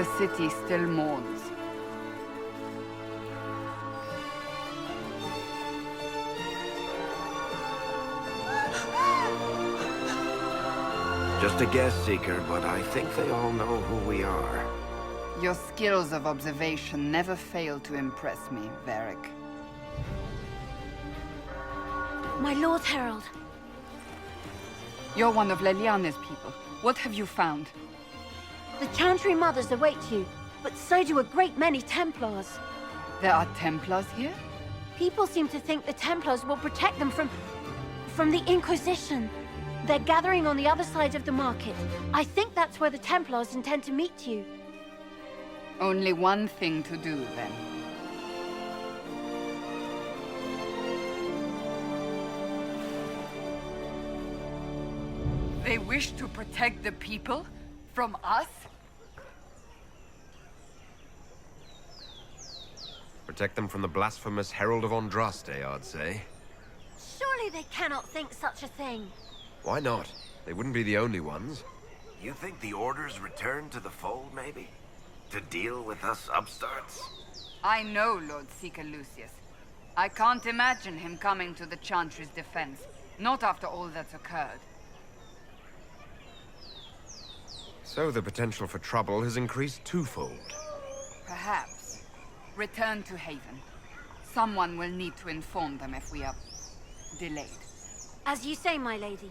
The city still mourns. Just a guess, Seeker, but I think they all know who we are. Your skills of observation never fail to impress me, Varric. My Lord Herald. You're one of Leliana's people. What have you found? The Chantry Mothers await you, but so do a great many Templars. There are Templars here? People seem to think the Templars will protect them from the Inquisition. They're gathering on the other side of the market. I think that's where the Templars intend to meet you. Only one thing to do, then. They wish to protect the people? From us? Protect them from the blasphemous Herald of Andraste, I'd say. Surely they cannot think such a thing. Why not? They wouldn't be the only ones. You think the Order's returned to the fold, maybe? To deal with us upstarts? I know Lord Seeker Lucius. I can't imagine him coming to the Chantry's defense. Not after all that's occurred. So the potential for trouble has increased twofold. Perhaps. Return to Haven. Someone will need to inform them if we are delayed. As you say, my lady.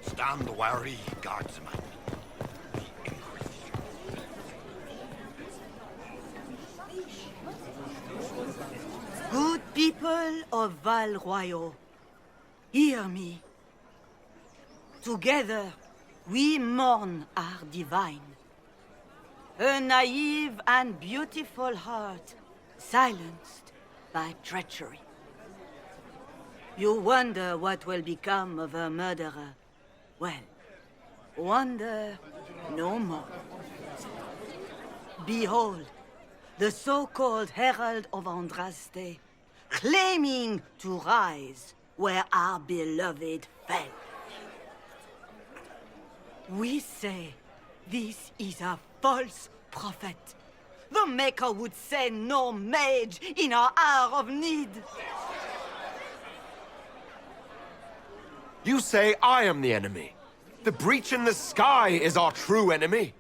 Stand wary, guardsman. The Inquisition. Good people of Val Royeaux, hear me. Together, we mourn our divine. A naive and beautiful heart, silenced by treachery. You wonder what will become of a murderer. Well, wonder no more. Behold, the so-called Herald of Andraste, claiming to rise where our beloved fell. We say this is a false prophet. The Maker would send no mage in our hour of need. You say I am the enemy. The breach in the sky is our true enemy.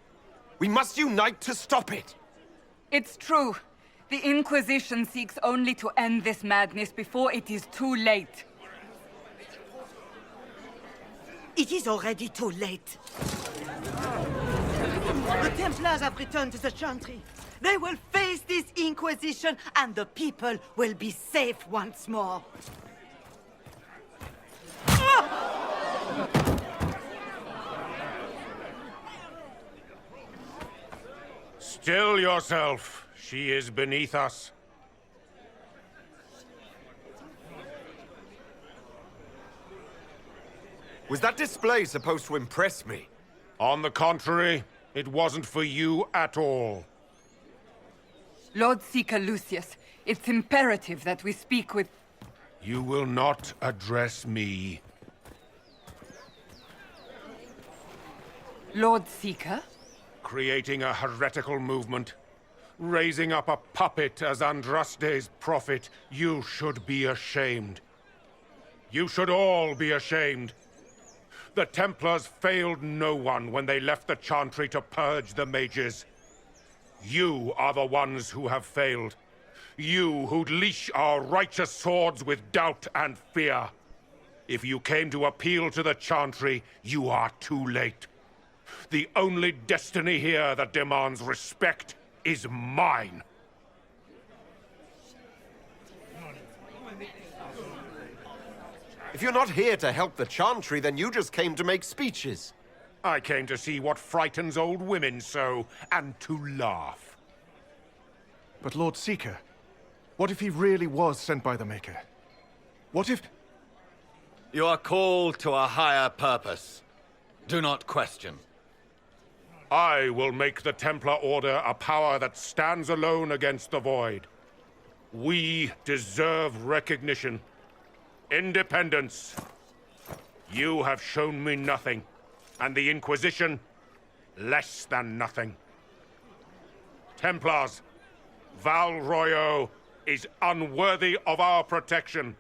We must unite to stop it. It's true. The Inquisition seeks only to end this madness before it is too late. It is already too late. The Templars have returned to the Chantry. They will face this Inquisition, and the people will be safe once more. Still yourself. She is beneath us. Was that display supposed to impress me? On the contrary, it wasn't for you at all. Lord Seeker Lucius, it's imperative that we speak with... You will not address me. Lord Seeker? Creating a heretical movement. Raising up a puppet as Andraste's prophet. You should be ashamed. You should all be ashamed. The Templars failed no one when they left the Chantry to purge the mages. You are the ones who have failed. You who'd leash our righteous swords with doubt and fear. If you came to appeal to the Chantry, you are too late. The only destiny here that demands respect is mine. If you're not here to help the Chantry, then you just came to make speeches. I came to see what frightens old women so, and to laugh. But Lord Seeker, what if he really was sent by the Maker? What if... You are called to a higher purpose. Do not question. I will make the Templar Order a power that stands alone against the Void. We deserve recognition. Independence. You have shown me nothing, and the Inquisition, less than nothing. Templars, Val Royeaux is unworthy of our protection.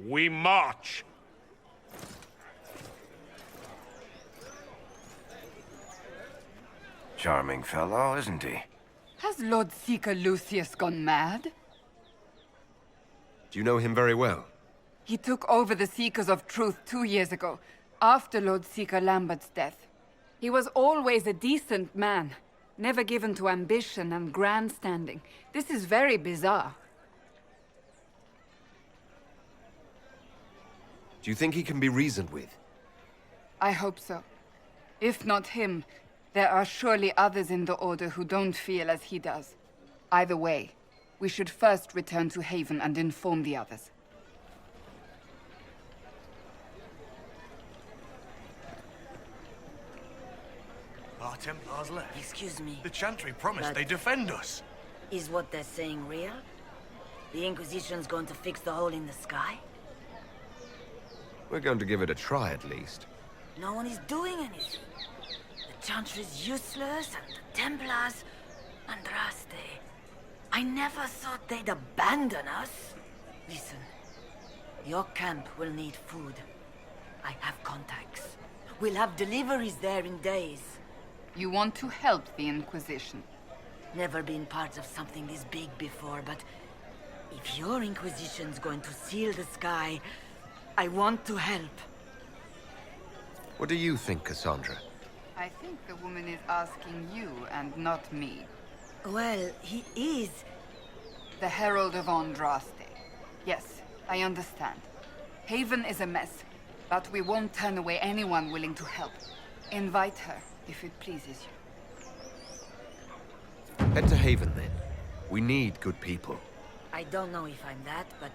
We march. Charming fellow, isn't he? Has Lord Seeker Lucius gone mad? Do you know him very well? He took over the Seekers of Truth 2 years ago, after Lord Seeker Lambert's death. He was always a decent man, never given to ambition and grandstanding. This is very bizarre. Do you think he can be reasoned with? I hope so. If not him, there are surely others in the Order who don't feel as he does. Either way, we should first return to Haven and inform the others. Our Templars left. Excuse me. The Chantry promised But- they'd defend us. Is what they're saying real? The Inquisition's going to fix the hole in the sky? We're going to give it a try, at least. No one is doing anything. The Chantry's useless, and the Templars... Andraste. I never thought they'd abandon us. Listen. Your camp will need food. I have contacts. We'll have deliveries there in days. You want to help the Inquisition? Never been part of something this big before, but... if your Inquisition's going to seal the sky, I want to help. What do you think, Cassandra? I think the woman is asking you and not me. Well, he is. The Herald of Andraste. Yes, I understand. Haven is a mess, but we won't turn away anyone willing to help. Invite her, if it pleases you. Head to Haven, then. We need good people. I don't know if I'm that, but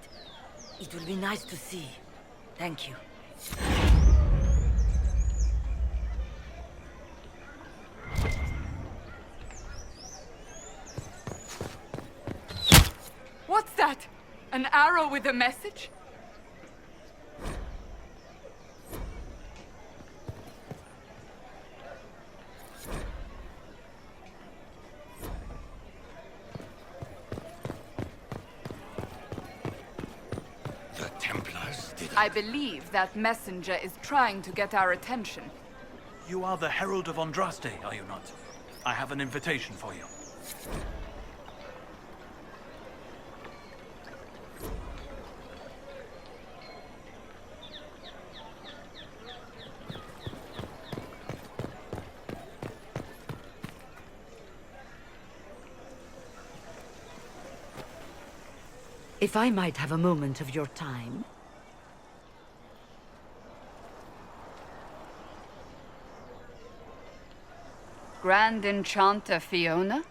it will be nice to see. Thank you. What's that? An arrow with a message? The Templars did it. I believe that messenger is trying to get our attention. You are the Herald of Andraste, are you not? I have an invitation for you. If I might have a moment of your time. Grand Enchanter Fiona?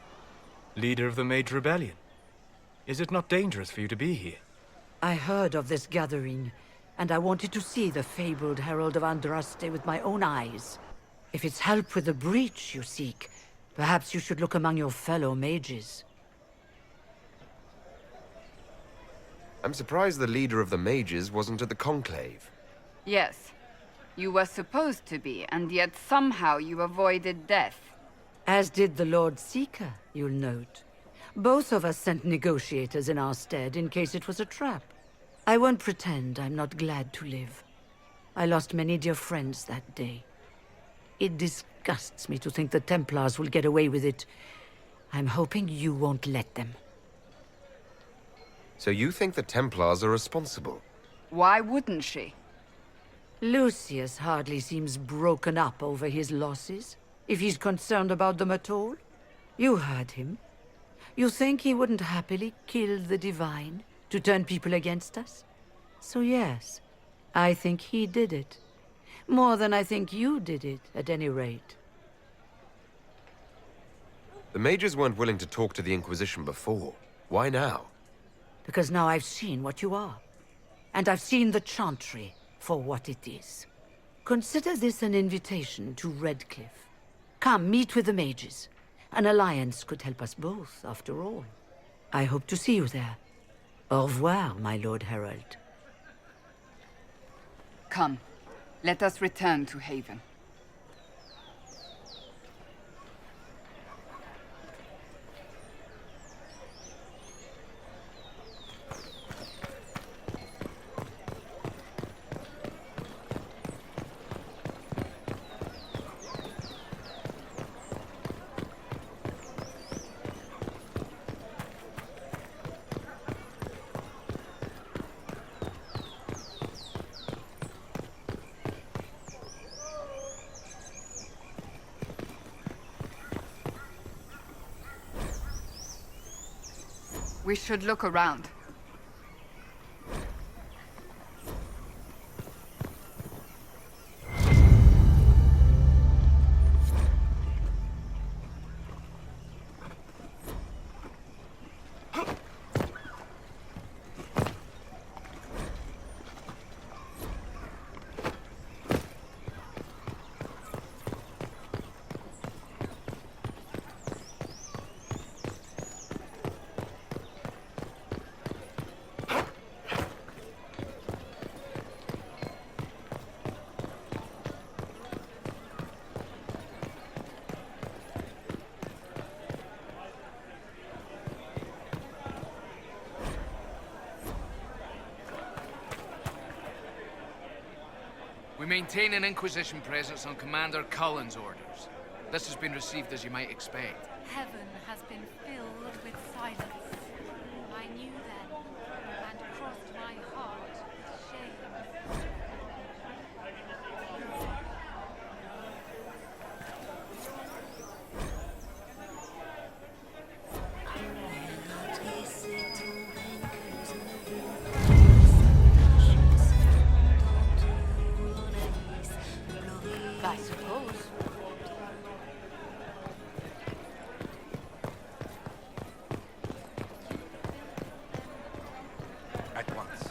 Leader of the Mage Rebellion. Is it not dangerous for you to be here? I heard of this gathering, and I wanted to see the fabled Herald of Andraste with my own eyes. If it's help with the breach you seek, perhaps you should look among your fellow mages. I'm surprised the leader of the mages wasn't at the Conclave. Yes. You were supposed to be, and yet somehow you avoided death. As did the Lord Seeker, you'll note. Both of us sent negotiators in our stead in case it was a trap. I won't pretend I'm not glad to live. I lost many dear friends that day. It disgusts me to think the Templars will get away with it. I'm hoping you won't let them. So you think the Templars are responsible? Why wouldn't she? Lucius hardly seems broken up over his losses, if he's concerned about them at all. You heard him. You think he wouldn't happily kill the Divine to turn people against us? So yes, I think he did it. More than I think you did it, at any rate. The mages weren't willing to talk to the Inquisition before. Why now? Because now I've seen what you are. And I've seen the Chantry for what it is. Consider this an invitation to Redcliffe. Come, meet with the mages. An alliance could help us both, after all. I hope to see you there. Au revoir, my Lord Herald. Come, let us return to Haven. We should look around. We maintain an Inquisition presence on Commander Cullen's orders. This has been received as you might expect. Heaven has been filled with silence. I knew then, and crossed my heart with shame. I suppose. At once.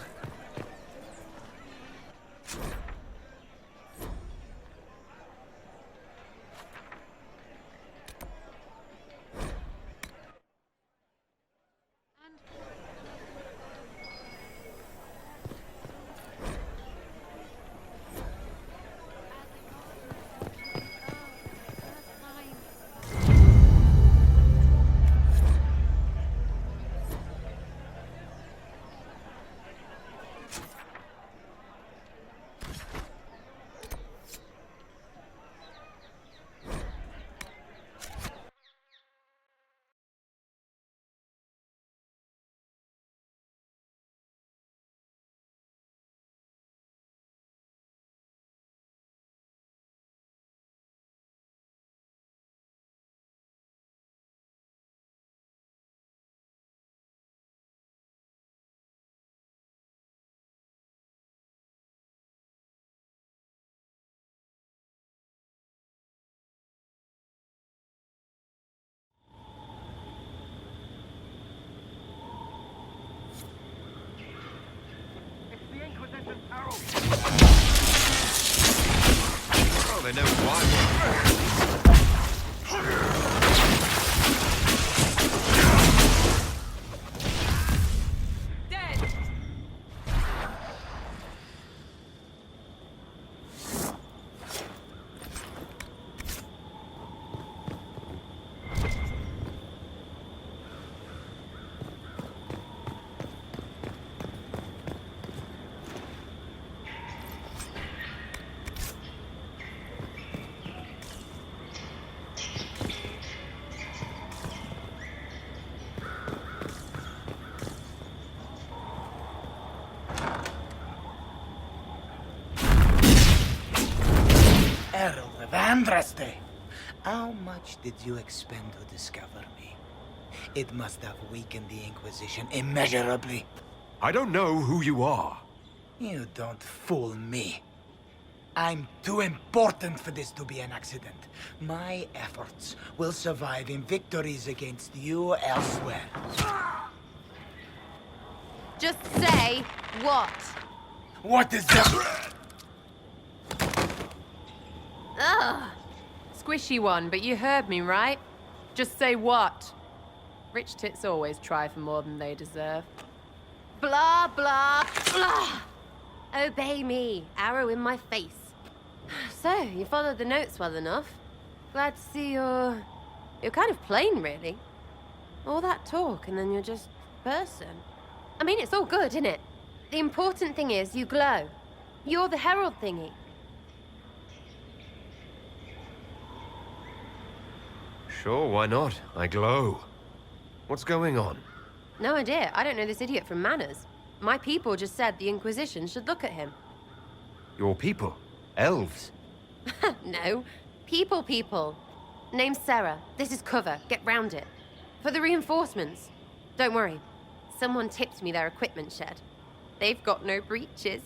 Oh, they know why. Andraste, how much did you expend to discover me? It must have weakened the Inquisition immeasurably. I don't know who you are. You don't fool me. I'm too important for this to be an accident. My efforts will survive in victories against you elsewhere. Just say what? What is that? Ugh. Squishy one, but you heard me, right? Just say what? Rich tits always try for more than they deserve. Blah, blah, blah! Obey me. Arrow in my face. So, you followed the notes well enough. Glad to see you're kind of plain, really. All that talk, and then you're just person. I mean, it's all good, isn't it? The important thing is you glow. You're the herald thingy. Sure, why not? I glow. What's going on? No idea. I don't know this idiot from Manners. My people just said the Inquisition should look at him. Your people? Elves? No. People. Name's Sarah. This is cover. Get round it. For the reinforcements. Don't worry. Someone tipped me their equipment shed. They've got no breaches.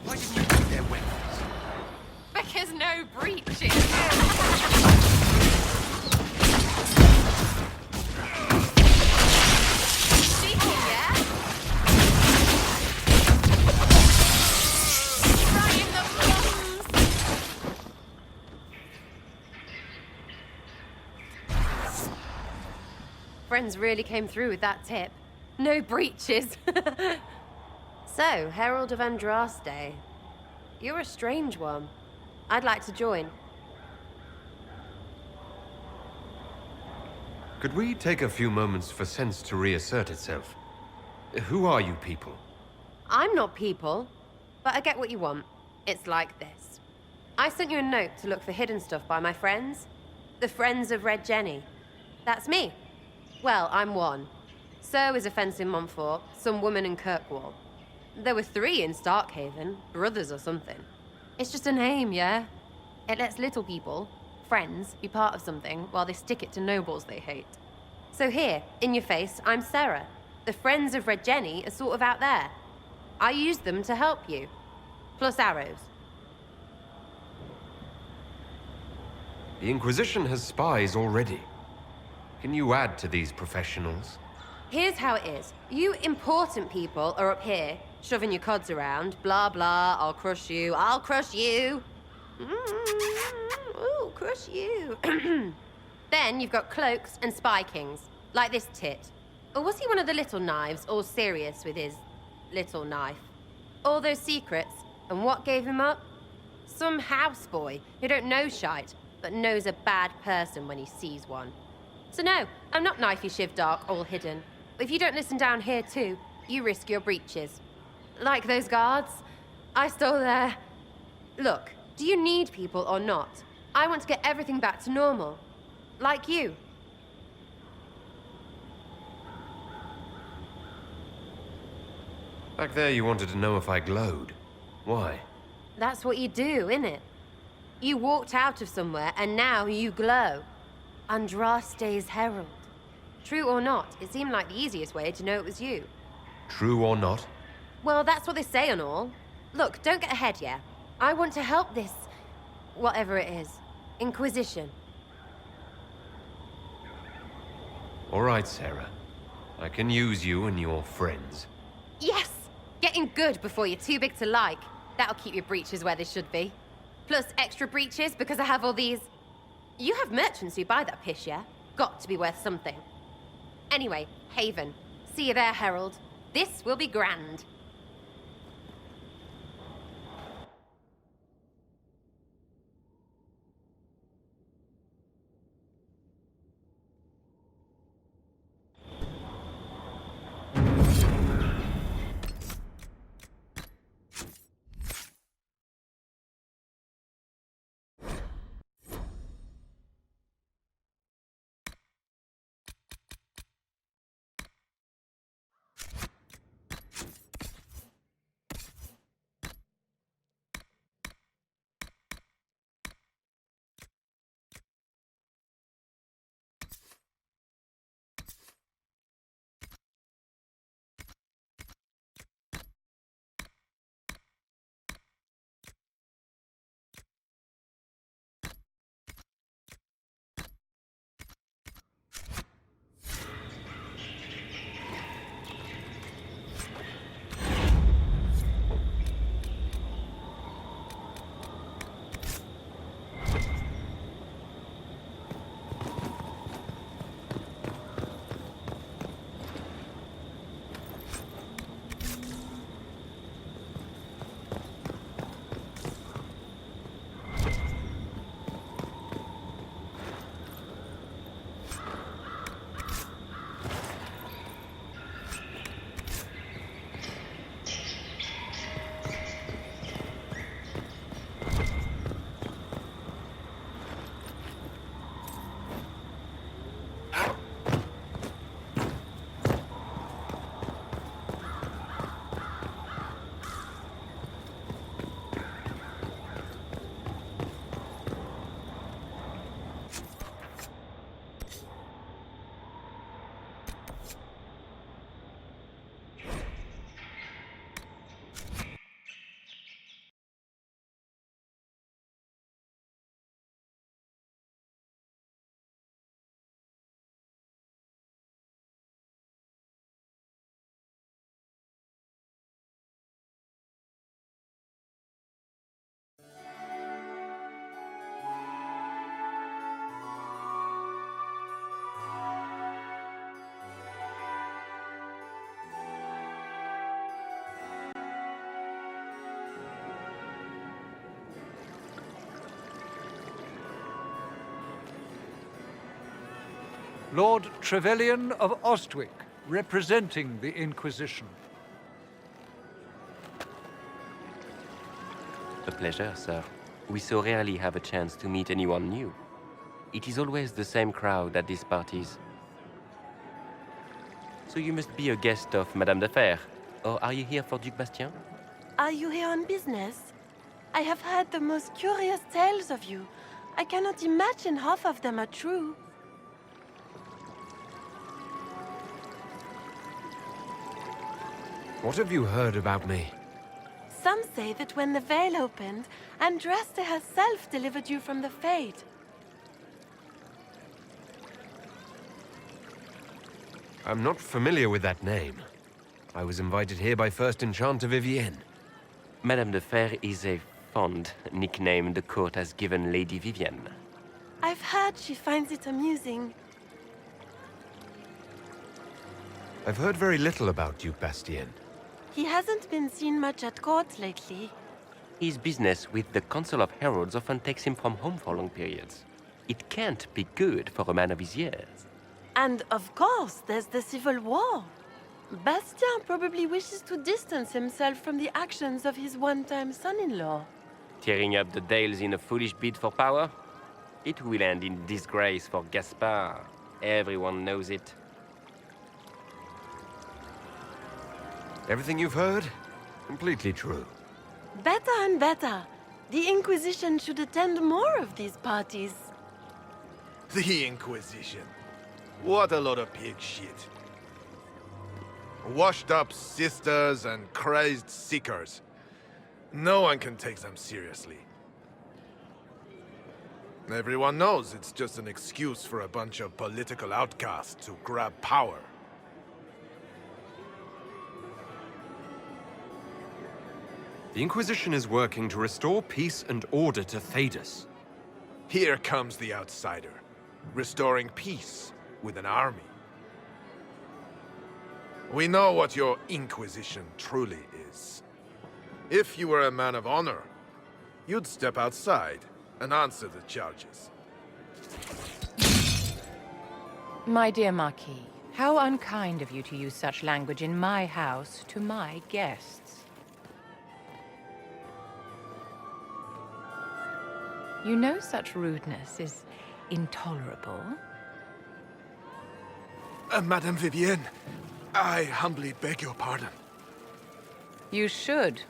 Why didn't you take their weapons? Because no breaches. Friends really came through with that tip. No breaches. So, Herald of Andraste. You're a strange one. I'd like to join. Could we take a few moments for sense to reassert itself? Who are you people? I'm not people, but I get what you want. It's like this. I sent you a note to look for hidden stuff by my friends. The Friends of Red Jenny. That's me. Well, I'm one. So is a fence in Montfort, some woman in Kirkwall. There were 3 in Starkhaven, brothers or something. It's just a name, yeah? It lets little people, friends, be part of something while they stick it to nobles they hate. So here, in your face, I'm Sarah. The Friends of Red Jenny are sort of out there. I used them to help you. Plus arrows. The Inquisition has spies already. Can you add to these professionals? Here's how it is. You important people are up here, shoving your cods around. Blah, blah, I'll crush you. Ooh, crush you. Then you've got cloaks and spy kings, like this tit. Or was he one of the little knives, all serious with his little knife? All those secrets, and what gave him up? Some houseboy who don't know shite, but knows a bad person when he sees one. So no, I'm not knifey shiv dark, all hidden. If you don't listen down here too, you risk your breaches. Like those guards, I stole their... Look, do you need people or not? I want to get everything back to normal. Like you. Back there you wanted to know if I glowed. Why? That's what you do, innit? You walked out of somewhere and now you glow. Andraste's herald. True or not, it seemed like the easiest way to know it was you. True or not? Well, that's what they say and all. Look, don't get ahead, yeah? I want to help this... whatever it is. Inquisition. All right, Sarah. I can use you and your friends. Yes! Getting good before you're too big to like. That'll keep your breeches where they should be. Plus extra breeches because I have all these... You have merchants who buy that pish, yeah? Got to be worth something. Anyway, Haven. See you there, Herald. This will be grand. Lord Trevelyan of Ostwick, representing the Inquisition. A pleasure, sir. We so rarely have a chance to meet anyone new. It is always the same crowd at these parties. So you must be a guest of Madame de Fer, or are you here for Duc Bastien? Are you here on business? I have heard the most curious tales of you. I cannot imagine half of them are true. What have you heard about me? Some say that when the veil opened, Andraste herself delivered you from the Fade. I'm not familiar with that name. I was invited here by First Enchanter Vivienne. Madame de Fer is a fond nickname the court has given Lady Vivienne. I've heard she finds it amusing. I've heard very little about Duke Bastien. He hasn't been seen much at court lately. His business with the Council of Heralds often takes him from home for long periods. It can't be good for a man of his years. And of course, there's the Civil War. Bastien probably wishes to distance himself from the actions of his one-time son-in-law. Tearing up the Dales in a foolish bid for power? It will end in disgrace for Gaspard. Everyone knows it. Everything you've heard? Completely true. Better and better. The Inquisition should attend more of these parties. The Inquisition. What a lot of pig shit. Washed-up sisters and crazed seekers. No one can take them seriously. Everyone knows it's just an excuse for a bunch of political outcasts to grab power. The Inquisition is working to restore peace and order to Thedas. Here comes the outsider, restoring peace with an army. We know what your Inquisition truly is. If you were a man of honor, you'd step outside and answer the charges. My dear Marquis, how unkind of you to use such language in my house to my guests. You know such rudeness is intolerable. Madame Vivienne, I humbly beg your pardon. You should.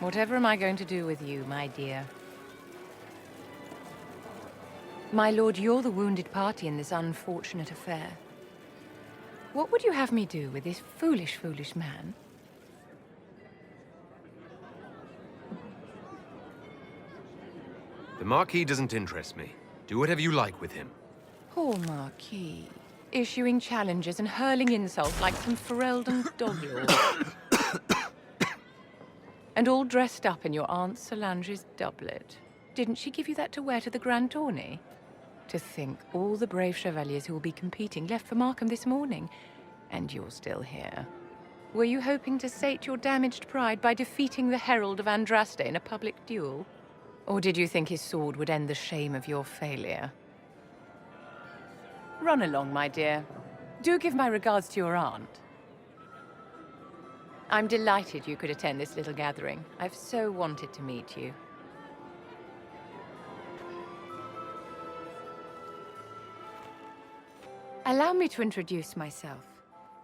Whatever am I going to do with you, my dear? My lord, you're the wounded party in this unfortunate affair. What would you have me do with this foolish, foolish man? The Marquis doesn't interest me. Do whatever you like with him. Poor Marquis. Issuing challenges and hurling insults like some Ferelden dog-lord. And all dressed up in your Aunt Solange's doublet. Didn't she give you that to wear to the Grand Tourney? To think all the brave chevaliers who will be competing left for Markham this morning, and you're still here. Were you hoping to sate your damaged pride by defeating the Herald of Andraste in a public duel? Or did you think his sword would end the shame of your failure? Run along, my dear. Do give my regards to your aunt. I'm delighted you could attend this little gathering. I've so wanted to meet you. Allow me to introduce myself.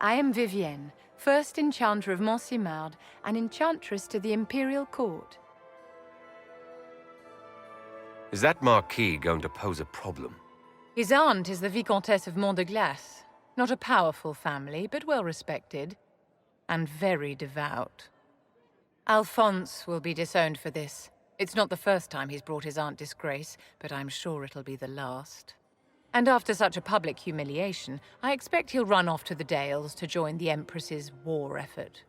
I am Vivienne, first Enchanter of Montsimard and Enchantress to the Imperial Court. Is that Marquis going to pose a problem? His aunt is the Vicomtesse of Mont de Glace. Not a powerful family, but well respected. And very devout. Alphonse will be disowned for this. It's not the first time he's brought his aunt disgrace, but I'm sure it'll be the last. And after such a public humiliation, I expect he'll run off to the Dales to join the Empress's war effort.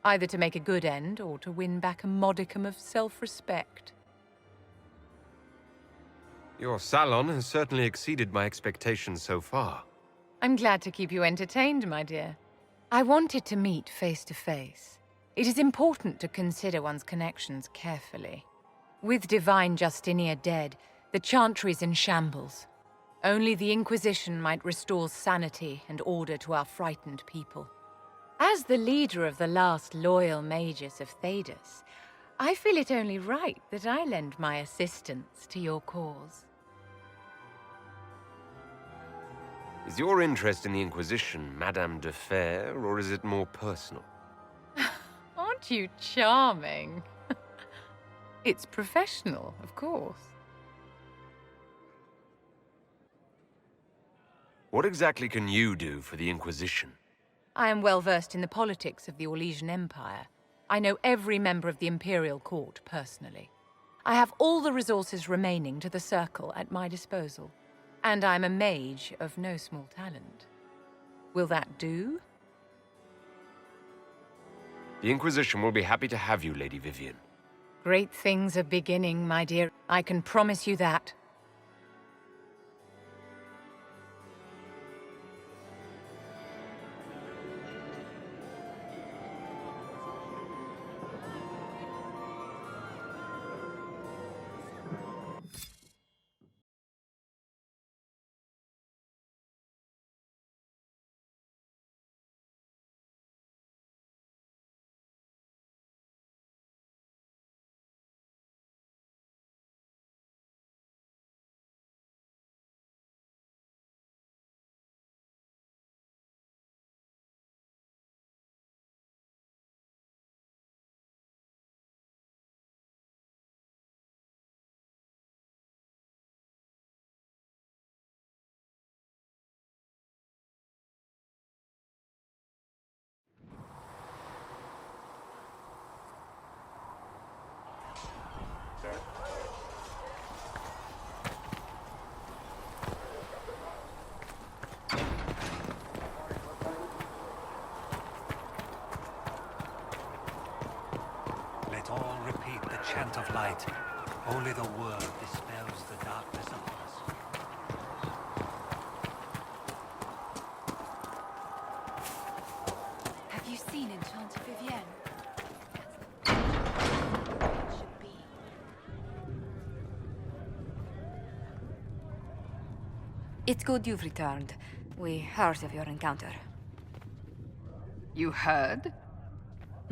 Either to make a good end, or to win back a modicum of self-respect. Your salon has certainly exceeded my expectations so far. I'm glad to keep you entertained, my dear. I wanted to meet face to face. It is important to consider one's connections carefully. With Divine Justinia dead, the Chantry's in shambles. Only the Inquisition might restore sanity and order to our frightened people. As the leader of the last loyal mages of Thedas, I feel it only right that I lend my assistance to your cause. Is your interest in the Inquisition Madame de Fer, or is it more personal? Aren't you charming? It's professional, of course. What exactly can you do for the Inquisition? I am well versed in the politics of the Orlesian Empire. I know every member of the Imperial Court personally. I have all the resources remaining to the Circle at my disposal. And I'm a mage of no small talent. Will that do? The Inquisition will be happy to have you, Lady Vivian. Great things are beginning, my dear. I can promise you that. Let all repeat the chant of light. Only the word dispels the darkness of us. Have you seen Enchanted Vivienne? It's good you've returned. We heard of your encounter. You heard?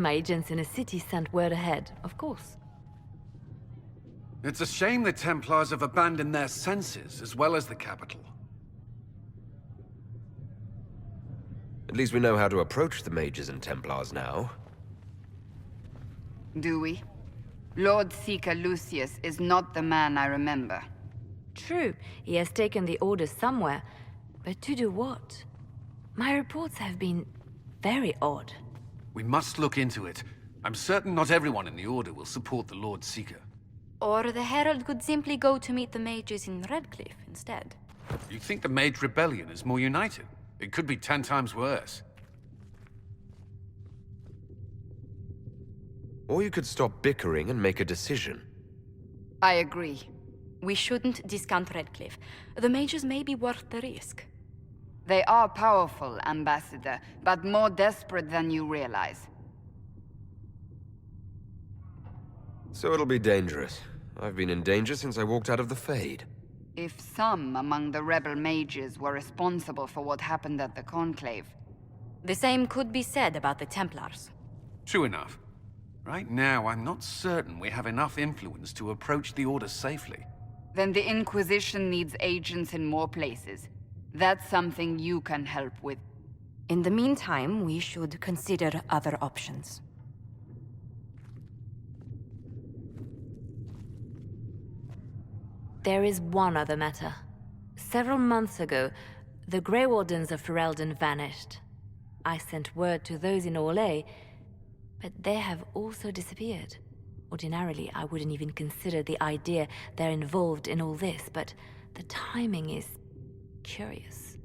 My agents in the city sent word ahead, of course. It's a shame the Templars have abandoned their senses, as well as the capital. At least we know how to approach the mages and Templars now. Do we? Lord Seeker Lucius is not the man I remember. True, he has taken the orders somewhere, but to do what? My reports have been very odd. We must look into it. I'm certain not everyone in the Order will support the Lord Seeker. Or the Herald could simply go to meet the mages in Redcliffe instead. You think the Mage Rebellion is more united? It could be 10 times worse. Or you could stop bickering and make a decision. I agree. We shouldn't discount Redcliffe. The mages may be worth the risk. They are powerful, Ambassador, but more desperate than you realize. So it'll be dangerous. I've been in danger since I walked out of the Fade. If some among the rebel mages were responsible for what happened at the Conclave... The same could be said about the Templars. True enough. Right now, I'm not certain we have enough influence to approach the Order safely. Then the Inquisition needs agents in more places. That's something you can help with. In the meantime, we should consider other options. There is one other matter. Several months ago, the Grey Wardens of Ferelden vanished. I sent word to those in Royeaux, but they have also disappeared. Ordinarily, I wouldn't even consider the idea they're involved in all this, but the timing is curious.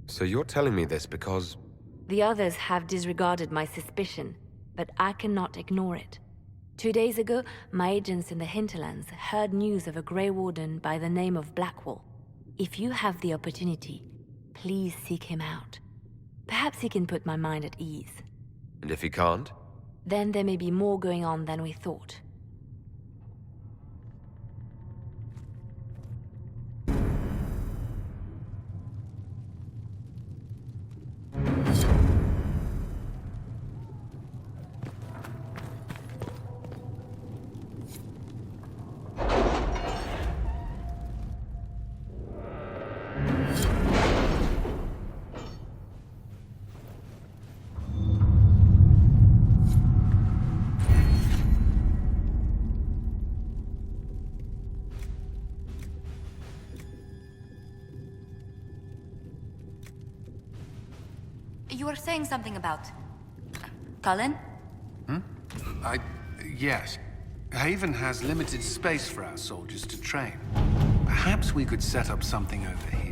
So you're telling me this because... The others have disregarded my suspicion, but I cannot ignore it. 2 days ago, my agents in the hinterlands heard news of a Grey Warden by the name of Blackwall. If you have the opportunity, please seek him out. Perhaps he can put my mind at ease. And if he can't? Then there may be more going on than we thought. were saying something about... Cullen? Yes. Haven has limited space for our soldiers to train. Perhaps we could set up something over here.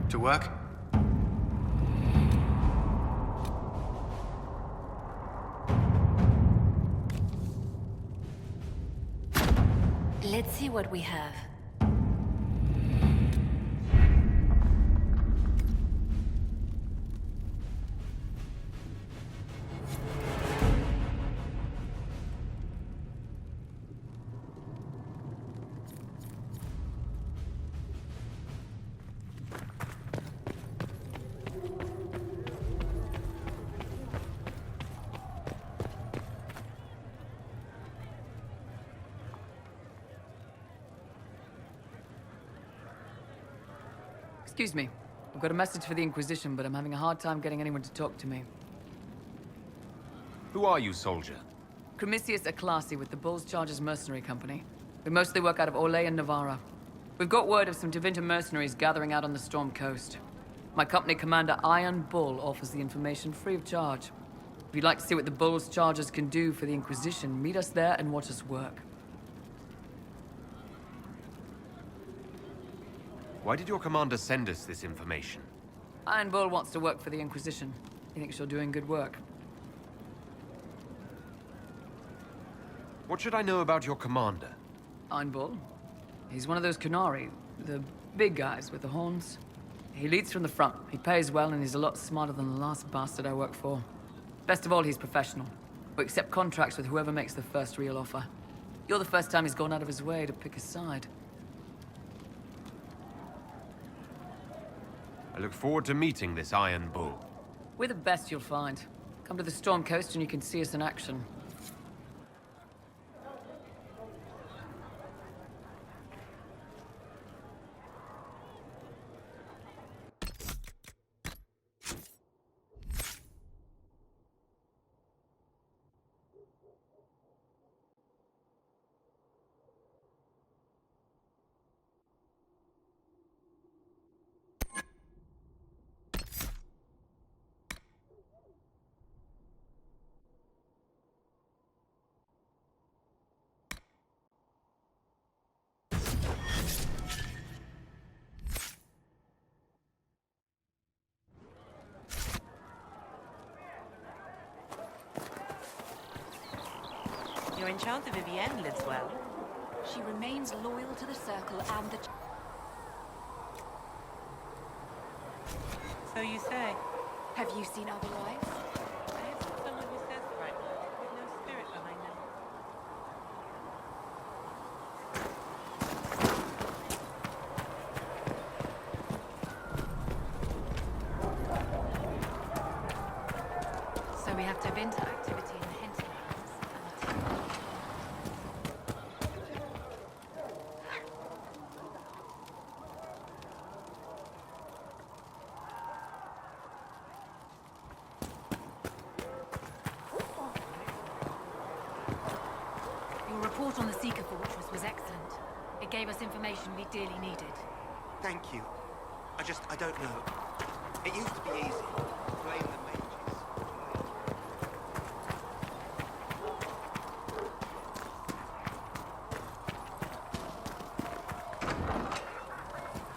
To work? Let's see what we have. Excuse me. I've got a message for the Inquisition, but I'm having a hard time getting anyone to talk to me. Who are you, soldier? Cremisius Aclasi with the Bull's Chargers Mercenary Company. We mostly work out of Royeaux and Navarra. We've got word of some Tevinter mercenaries gathering out on the Storm Coast. My company commander, Iron Bull, offers the information free of charge. If you'd like to see what the Bull's Chargers can do for the Inquisition, meet us there and watch us work. Why did your commander send us this information? Iron Bull wants to work for the Inquisition. He thinks you're doing good work. What should I know about your commander? Iron Bull? He's one of those Kunari, the big guys with the horns. He leads from the front. He pays well, and he's a lot smarter than the last bastard I worked for. Best of all, he's professional. We accept contracts with whoever makes the first real offer. You're the first time he's gone out of his way to pick a side. I look forward to meeting this Iron Bull. We're the best you'll find. Come to the Storm Coast and you can see us in action. Your Enchanter Vivienne lives well. She remains loyal to the Circle and the... So you say. Have you seen otherwise? I have seen someone who says the right word, with no spirit behind them. So we have Tevinter activity in the hinterlands and the temple. Your report on the Seeker Fortress was excellent. It gave us information we dearly needed. Thank you. I don't know. It used to be easy. Blame the mages.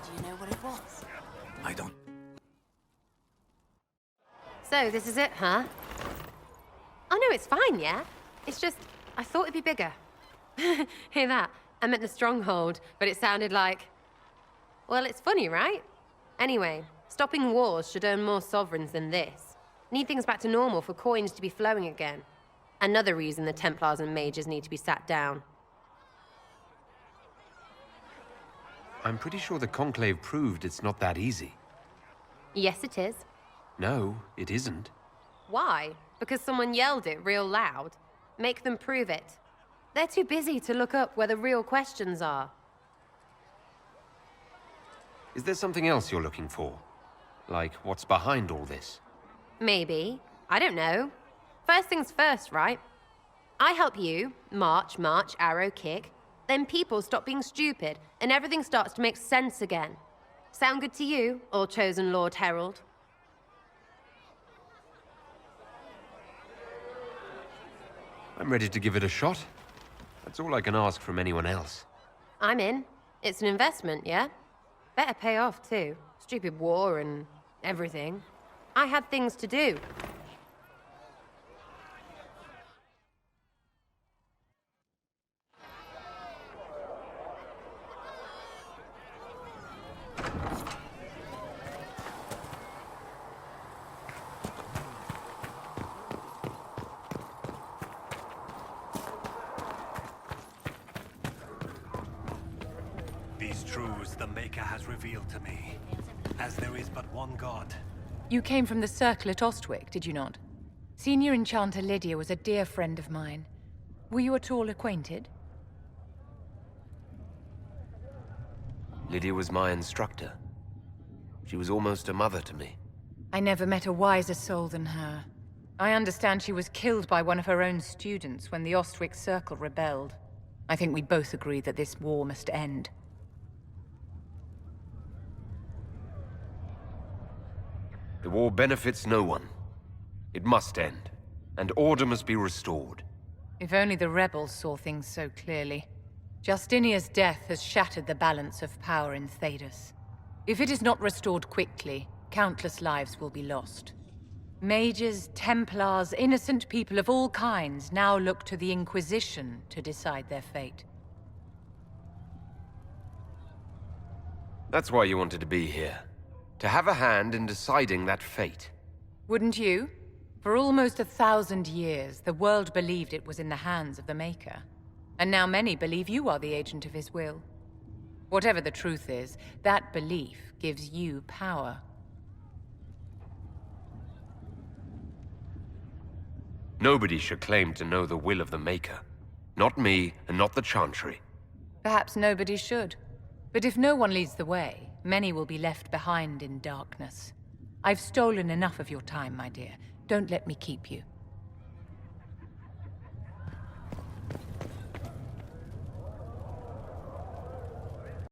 Do you know what it was? I don't. So, this is it, huh? Oh no, it's fine, yeah? It's just, I thought it'd be bigger. Hear that? I meant the stronghold, but it sounded like... Well, it's funny, right? Anyway, stopping wars should earn more sovereigns than this. Need things back to normal for coins to be flowing again. Another reason the Templars and mages need to be sat down. I'm pretty sure the Conclave proved it's not that easy. Yes, it is. No, it isn't. Why? Because someone yelled it real loud? Make them prove it. They're too busy to look up where the real questions are. Is there something else you're looking for? Like, what's behind all this? Maybe. I don't know. First things first, right? I help you, march, arrow, kick. Then people stop being stupid, and everything starts to make sense again. Sound good to you, All Chosen Lord Herald? I'm ready to give it a shot. That's all I can ask from anyone else. I'm in. It's an investment, yeah? Better pay off, too. Stupid war and everything. I had things to do. These truths the Maker has revealed to me, as there is but one God. You came from the Circle at Ostwick, did you not? Senior Enchanter Lydia was a dear friend of mine. Were you at all acquainted? Lydia was my instructor. She was almost a mother to me. I never met a wiser soul than her. I understand she was killed by one of her own students when the Ostwick Circle rebelled. I think we both agree that this war must end. The war benefits no one. It must end, and order must be restored. If only the rebels saw things so clearly. Justinia's death has shattered the balance of power in Thedas. If it is not restored quickly, countless lives will be lost. Mages, Templars, innocent people of all kinds now look to the Inquisition to decide their fate. That's why you wanted to be here. To have a hand in deciding that fate. Wouldn't you? For almost 1,000 years, the world believed it was in the hands of the Maker. And now many believe you are the agent of his will. Whatever the truth is, that belief gives you power. Nobody should claim to know the will of the Maker. Not me, and not the Chantry. Perhaps nobody should. But if no one leads the way, many will be left behind in darkness. I've stolen enough of your time, my dear. Don't let me keep you.